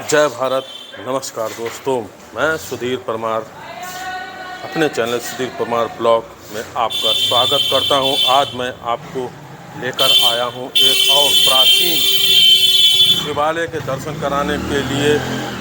जय भारत। नमस्कार दोस्तों, मैं सुधीर परमार अपने चैनल सुधीर परमार ब्लॉग में आपका स्वागत करता हूं। आज मैं आपको लेकर आया हूं एक और प्राचीन शिवालय के दर्शन कराने के लिए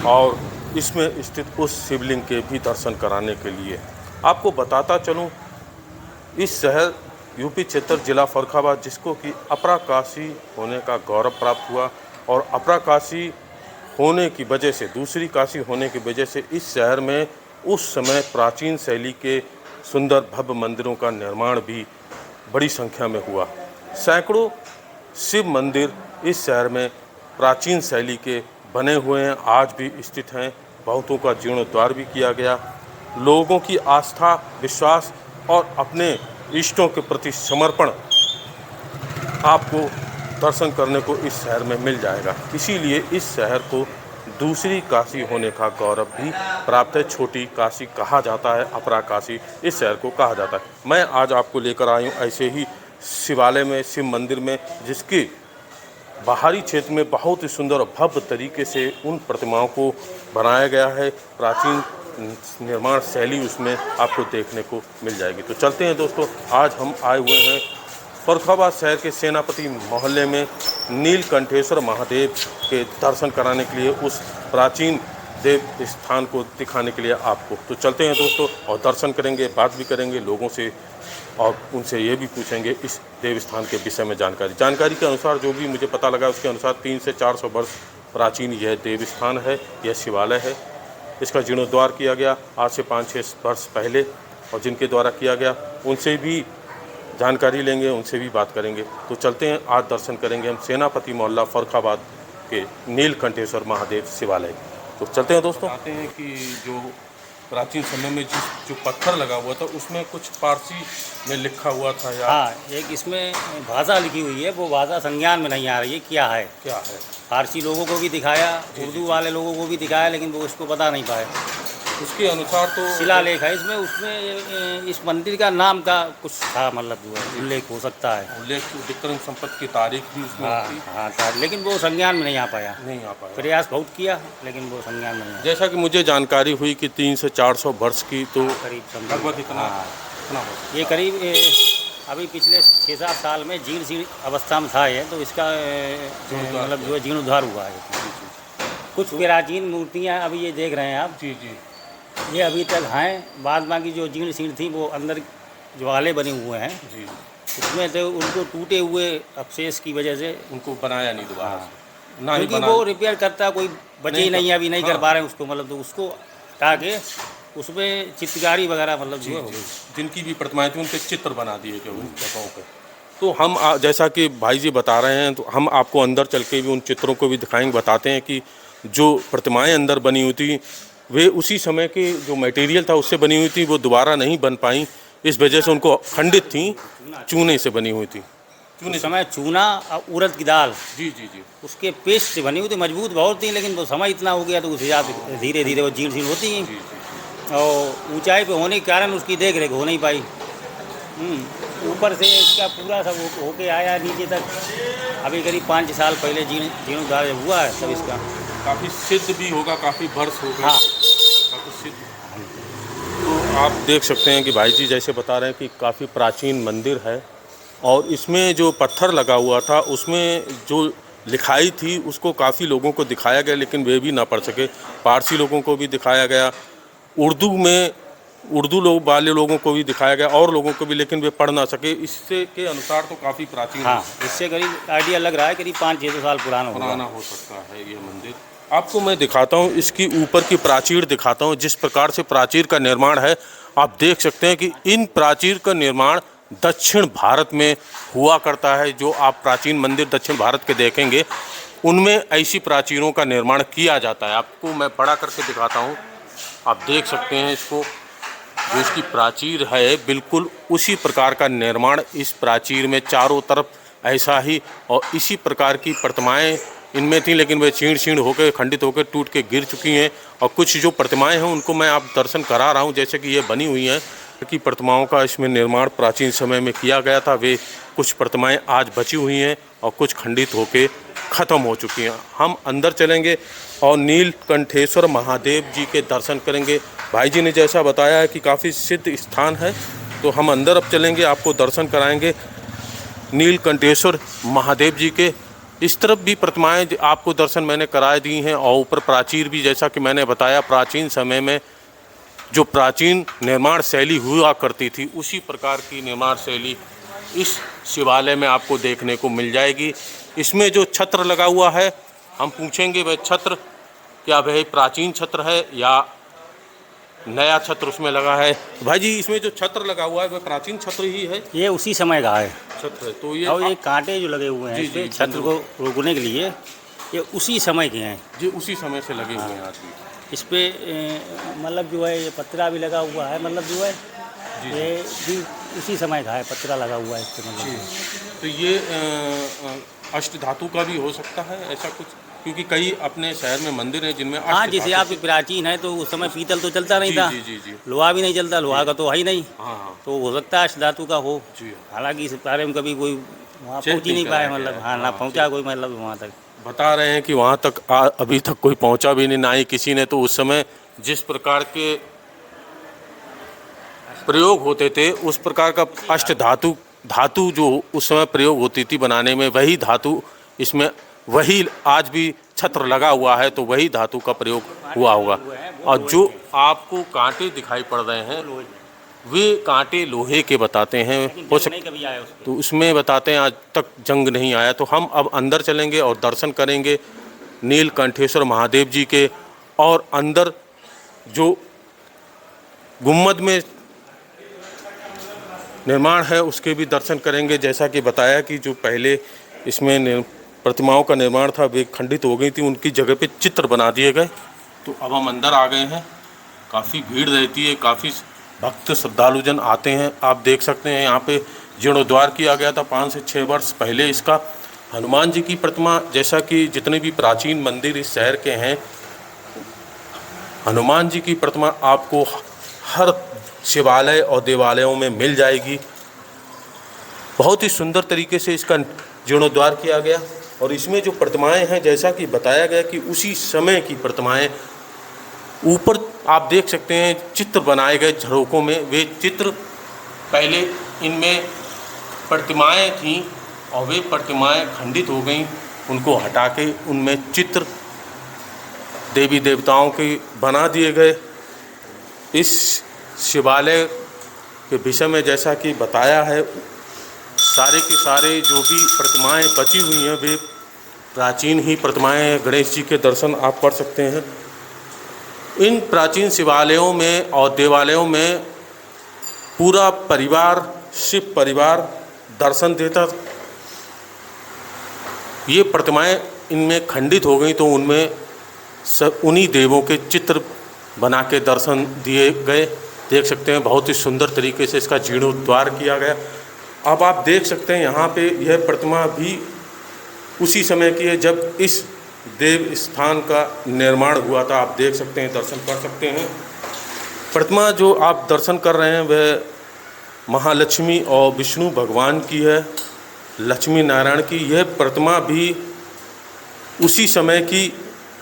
और इसमें स्थित उस शिवलिंग के भी दर्शन कराने के लिए। आपको बताता चलूं, इस शहर यूपी क्षेत्र जिला फर्रुखाबाद, जिसको कि अपरा काशी होने का गौरव प्राप्त हुआ और अपरा काशी होने की वजह से, दूसरी काशी होने की वजह से इस शहर में उस समय प्राचीन शैली के सुंदर भव्य मंदिरों का निर्माण भी बड़ी संख्या में हुआ। सैकड़ों शिव मंदिर इस शहर में प्राचीन शैली के बने हुए हैं, आज भी स्थित हैं। बहुतों का जीर्णोद्धार भी किया गया। लोगों की आस्था, विश्वास और अपने इष्टों के प्रति समर्पण आपको दर्शन करने को इस शहर में मिल जाएगा। इसीलिए इस शहर को दूसरी काशी होने का गौरव भी प्राप्त है। छोटी काशी कहा जाता है, अपरा काशी इस शहर को कहा जाता है। मैं आज आपको लेकर आया हूँ ऐसे ही शिवालय में, शिव मंदिर में, जिसके बाहरी क्षेत्र में बहुत ही सुंदर और भव्य तरीके से उन प्रतिमाओं को बनाया गया है। प्राचीन निर्माण शैली उसमें आपको देखने को मिल जाएगी। तो चलते हैं दोस्तों, आज हम आए हुए हैं फर्रुखाबाद शहर के सेनापति मोहल्ले में नीलकंठेश्वर महादेव के दर्शन कराने के लिए, उस प्राचीन देव स्थान को दिखाने के लिए आपको। तो चलते हैं दोस्तों और दर्शन करेंगे, बात भी करेंगे लोगों से और उनसे ये भी पूछेंगे इस देव स्थान के विषय में जानकारी के अनुसार जो भी मुझे पता लगा उसके अनुसार 300 से 400 वर्ष प्राचीन यह देव स्थान है, यह शिवालय है। इसका जीर्णोद्धार किया गया आज से 5-6 वर्ष पहले, और जिनके द्वारा किया गया उनसे भी जानकारी लेंगे, उनसे भी बात करेंगे। तो चलते हैं, आज दर्शन करेंगे हम सेनापति मोहल्ला फर्रुखाबाद के नीलकंठेश्वर महादेव शिवालय। तो चलते हैं दोस्तों। आते हैं कि जो प्राचीन समय में जो पत्थर लगा हुआ था उसमें कुछ फारसी में लिखा हुआ था या हाँ, एक इसमें भाषा लिखी हुई है, वो भाषा संज्ञान में नहीं आ रही है क्या है। फारसी लोगों को भी दिखाया, उर्दू वाले लोगों को भी दिखाया, लेकिन वो उसको बता नहीं पाए। उसके अनुसार तो शिलालेख है इसमें, उसमें इस मंदिर का नाम का कुछ था, मतलब उल्लेख हो सकता है। उल्लेख विक्रम संपत की तारीख भी उसमें थी। हाँ, लेकिन वो संज्ञान में नहीं आ पाया। प्रयास बहुत किया लेकिन वो संज्ञान में नहीं आया। जैसा कि मुझे जानकारी हुई कि 300 से 400 वर्ष की, तो करीब लगभग इतना ये करीब अभी पिछले 6-7 साल में जीर्ण अवस्था में था ये, तो इसका मतलब जो जीर्णोद्धार हुआ है। कुछ प्राचीन मूर्तियाँ अभी ये देख रहे हैं आप, जी जी, ये अभी तक हैं। बाद बाकी जो जीर्ण शीर्ण थी वो अंदर ज्वाले बने हुए हैं जी, उसमें तो उनको टूटे हुए अवशेष की वजह से उनको बनाया नहीं दोबारा। हाँ, क्योंकि वो रिपेयर करता कोई बचे ही नहीं, अभी नहीं कर पा रहे हैं उसको, मतलब तो उसको हटा के उसमें चित्रकारी वगैरह मतलब जो है जिनकी भी प्रतिमाएं थी उन पर चित्र बना दिए गए उन जगहों पे। तो हम जैसा कि भाई जी बता रहे हैं, तो हम आपको अंदर चल के भी उन चित्रों को भी दिखाएंगे, बताते हैं कि जो प्रतिमाएं अंदर बनी हुई थी वे उसी समय के जो मटेरियल था उससे बनी हुई थी, वो दोबारा नहीं बन पाई। इस वजह से उनको खंडित थी, चूने से बनी हुई थी। समय चूना और उड़द की दाल, जी जी जी, उसके पेस्ट से बनी हुई थी, मजबूत बहुत थी, लेकिन वो समय इतना हो गया तो उस हिसाब से धीरे धीरे वो जीर्ण शीर्ण होती हैं, और ऊंचाई पे होने के कारण उसकी देख रेख हो नहीं पाई। ऊपर से इसका पूरा सब होके आया नीचे तक। अभी करीब 5 साल पहले जीर्णोद्धार जब हुआ है तब इसका काफ़ी सिद्ध भी होगा, काफ़ी वर्ष हो गए। हाँ, काफ़ी सिद्ध। तो आप देख सकते हैं कि भाई जी जैसे बता रहे हैं कि काफ़ी प्राचीन मंदिर है, और इसमें जो पत्थर लगा हुआ था उसमें जो लिखाई थी उसको काफ़ी लोगों को दिखाया गया, लेकिन वे भी ना पढ़ सके। पारसी लोगों को भी दिखाया गया, उर्दू लोग वाले लोगों को भी दिखाया गया, और लोगों को भी, लेकिन वे पढ़ ना सके। इससे के अनुसार तो काफ़ी प्राचीन, हाँ, इससे करीब आइडिया लग रहा है करीब 500-600 साल पुराना हो सकता है ये मंदिर। आपको मैं दिखाता हूँ, इसकी ऊपर की प्राचीर दिखाता हूँ, जिस प्रकार से प्राचीर का निर्माण है। आप देख सकते हैं कि इन प्राचीर का निर्माण दक्षिण भारत में हुआ करता है। जो आप प्राचीन मंदिर दक्षिण भारत के देखेंगे उनमें ऐसी प्राचीरों का निर्माण किया जाता है। आपको मैं बड़ा करके दिखाता हूँ, आप देख सकते हैं इसको, जो इसकी प्राचीर है बिल्कुल उसी प्रकार का निर्माण इस प्राचीर में चारों तरफ ऐसा ही और इसी प्रकार की प्रतिमाएं इनमें थी, लेकिन वे छीण होकर, खंडित होकर, टूट के गिर चुकी हैं। और कुछ जो प्रतिमाएं हैं उनको मैं आप दर्शन करा रहा हूं, जैसे कि ये बनी हुई हैं कि प्रतिमाओं का इसमें निर्माण प्राचीन समय में किया गया था। वे कुछ प्रतिमाएं आज बची हुई हैं और कुछ खंडित होकर ख़त्म हो चुकी हैं। हम अंदर चलेंगे और नीलकंठेश्वर महादेव जी के दर्शन करेंगे। भाई जी ने जैसा बताया है कि काफ़ी सिद्ध स्थान है, तो हम अंदर अब चलेंगे, आपको दर्शन कराएंगे नीलकंठेश्वर महादेव जी के। इस तरफ भी प्रतिमाएं आपको दर्शन मैंने कराए दी हैं, और ऊपर प्राचीर भी, जैसा कि मैंने बताया, प्राचीन समय में जो प्राचीन निर्माण शैली हुआ करती थी उसी प्रकार की निर्माण शैली इस शिवालय में आपको देखने को मिल जाएगी। इसमें जो छत्र लगा हुआ है, हम पूछेंगे वह छत्र क्या वह प्राचीन छत्र है या नया छत्र उसमें लगा है। भाई जी, इसमें जो छत्र लगा हुआ है वह प्राचीन छत्र ही है? ये उसी समय का है छत्र है तो ये, और ये कांटे जो लगे हुए हैं जी, इस पे जी, छत्र को रोकने के लिए, ये उसी समय के हैं। जी उसी समय से लगे हुए हैं आज भी। इस पे मतलब जो है ये पत्रा भी लगा हुआ है, मतलब जो है ये भी उसी समय का है, पत्रा लगा हुआ है इस पे मतलब। तो ये अष्ट धातु का भी हो सकता है ऐसा कुछ, क्योंकि कई अपने शहर में मंदिर हैं जिनमें हाँ, अष्ट जैसे धातु आप प्राचीन है तो उस समय पीतल तो चलता नहीं था, जी जी जी लोहा भी नहीं चलता, लोहा का तो है ही नहीं, हाँ तो हो सकता है अष्ट धातु का हो। जी। हालांकि इस बारे में कभी कोई वहाँ चेक पहुँच ही नहीं नहीं पाया, कराया मतलब गया। हाँ, ना हाँ, पहुँचा कोई, मतलब वहाँ तक। बता रहे हैं कि वहाँ तक अभी तक कोई पहुँचा भी नहीं, ना ही किसी ने। तो उस समय जिस प्रकार के प्रयोग होते थे उस प्रकार का अष्ट धातु जो उस समय प्रयोग होती थी बनाने में, वही धातु इसमें, वही आज भी छत्र लगा हुआ है तो वही धातु का प्रयोग हुआ होगा। और जो आपको कांटे दिखाई पड़ रहे हैं वे कांटे लोहे के बताते हैं, हो सकता कभी आया उसके। तो उसमें बताते हैं आज तक जंग नहीं आया। तो हम अब अंदर चलेंगे और दर्शन करेंगे नीलकंठेश्वर महादेव जी के, और अंदर जो गुम्बद में निर्माण है उसके भी दर्शन करेंगे। जैसा कि बताया कि जो पहले इसमें प्रतिमाओं का निर्माण था वे खंडित हो गई थी, उनकी जगह पे चित्र बना दिए गए। तो अब हम अंदर आ गए हैं, काफ़ी भीड़ रहती है, काफ़ी भक्त श्रद्धालुजन आते हैं। आप देख सकते हैं यहाँ पे जीर्णोद्वार किया गया था 5 से 6 वर्ष पहले इसका। हनुमान जी की प्रतिमा, जैसा कि जितने भी प्राचीन मंदिर इस शहर के हैं, हनुमान जी की प्रतिमा आपको हर शिवालय और देवालयों में मिल जाएगी। बहुत ही सुंदर तरीके से इसका जीर्णोद्वार किया गया, और इसमें जो प्रतिमाएं हैं जैसा कि बताया गया कि उसी समय की प्रतिमाएं, ऊपर आप देख सकते हैं चित्र बनाए गए झरोकों में। वे चित्र पहले इनमें प्रतिमाएं थीं और वे प्रतिमाएं खंडित हो गईं, उनको हटा के उनमें चित्र देवी देवताओं के बना दिए गए। इस शिवालय के विषय में जैसा कि बताया है, सारे के सारे जो भी प्रतिमाएं बची हुई हैं वे प्राचीन ही प्रतिमाएं हैं। गणेश जी के दर्शन आप कर सकते हैं। इन प्राचीन शिवालयों में और देवालयों में पूरा परिवार, शिव परिवार दर्शन देता। ये प्रतिमाएं इनमें खंडित हो गई तो उनमें सब उन्हीं देवों के चित्र बना के दर्शन दिए गए। देख सकते हैं बहुत ही सुंदर तरीके से इसका जीर्णोद्वार किया गया। अब आप देख सकते हैं यहाँ पे यह प्रतिमा भी उसी समय की है जब इस देव स्थान का निर्माण हुआ था। आप देख सकते हैं, दर्शन कर सकते हैं। प्रतिमा जो आप दर्शन कर रहे हैं वह महालक्ष्मी और विष्णु भगवान की है, लक्ष्मी नारायण की। यह प्रतिमा भी उसी समय की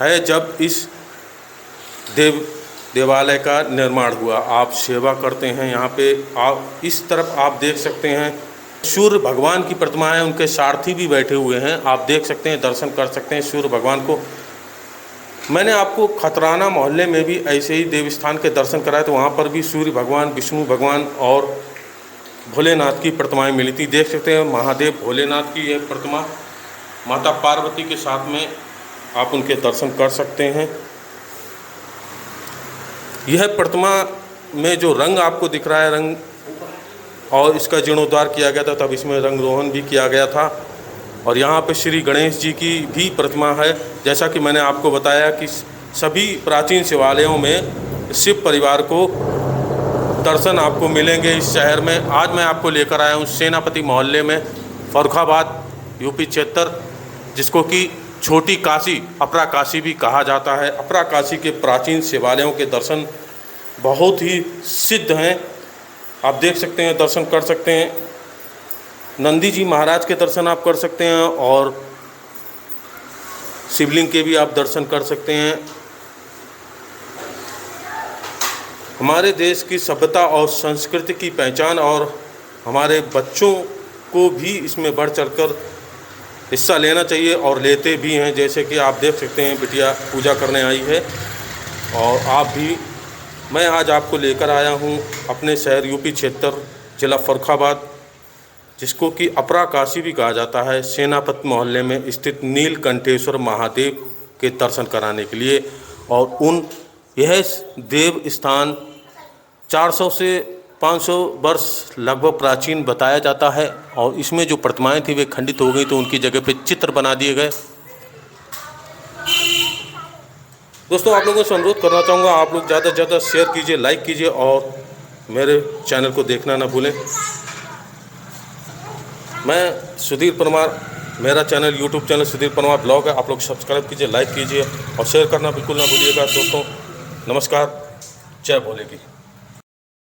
है जब इस देवालय का निर्माण हुआ। आप सेवा करते हैं यहाँ पे। आप इस तरफ आप देख सकते हैं सूर्य भगवान की प्रतिमा है, उनके सारथी भी बैठे हुए हैं। आप देख सकते हैं, दर्शन कर सकते हैं सूर्य भगवान को। मैंने आपको खतराना मोहल्ले में भी ऐसे ही देव स्थान के दर्शन कराए, तो वहाँ पर भी सूर्य भगवान, विष्णु भगवान और भोलेनाथ की प्रतिमाएं मिली थी। देख सकते हैं महादेव भोलेनाथ की यह प्रतिमा, माता पार्वती के साथ में आप उनके दर्शन कर सकते हैं। यह प्रतिमा में जो रंग आपको दिख रहा है, रंग और इसका जीर्णोद्वार किया गया था, तब इसमें रंग रोहन भी किया गया था। और यहाँ पे श्री गणेश जी की भी प्रतिमा है। जैसा कि मैंने आपको बताया कि सभी प्राचीन शिवालयों में शिव परिवार को दर्शन आपको मिलेंगे इस शहर में। आज मैं आपको लेकर आया हूँ सेनापति मोहल्ले में, फर्रुखाबाद यूपी क्षेत्र, जिसको कि छोटी काशी, अपरा काशी भी कहा जाता है। अपरा काशी के प्राचीन शिवालयों के दर्शन बहुत ही सिद्ध हैं। आप देख सकते हैं, दर्शन कर सकते हैं। नंदी जी महाराज के दर्शन आप कर सकते हैं, और शिवलिंग के भी आप दर्शन कर सकते हैं। हमारे देश की सभ्यता और संस्कृति की पहचान और हमारे बच्चों को भी इसमें बढ़ चढ़कर हिस्सा लेना चाहिए और लेते भी हैं। जैसे कि आप देख सकते हैं बिटिया पूजा करने आई है और आप भी। मैं आज आपको लेकर आया हूं अपने शहर यूपी क्षेत्र जिला फर्रुखाबाद, जिसको कि अपरा काशी भी कहा जाता है, सेनापत मोहल्ले में स्थित नीलकंठेश्वर महादेव के दर्शन कराने के लिए। और यह देव स्थान 400 से 500 वर्ष लगभग प्राचीन बताया जाता है और इसमें जो प्रतिमाएं थी वे खंडित हो गई, तो उनकी जगह पे चित्र बना दिए गए। दोस्तों, आप लोगों से अनुरोध करना चाहूँगा, आप लोग ज़्यादा से ज़्यादा शेयर कीजिए, लाइक कीजिए और मेरे चैनल को देखना ना भूलें। मैं सुधीर परमार, मेरा channel YouTube channel Sudhir Parmar blog है। आप लोग सब्सक्राइब कीजिए, लाइक कीजिए और शेयर करना बिल्कुल ना भूलिएगा। दोस्तों नमस्कार, जय भोले की।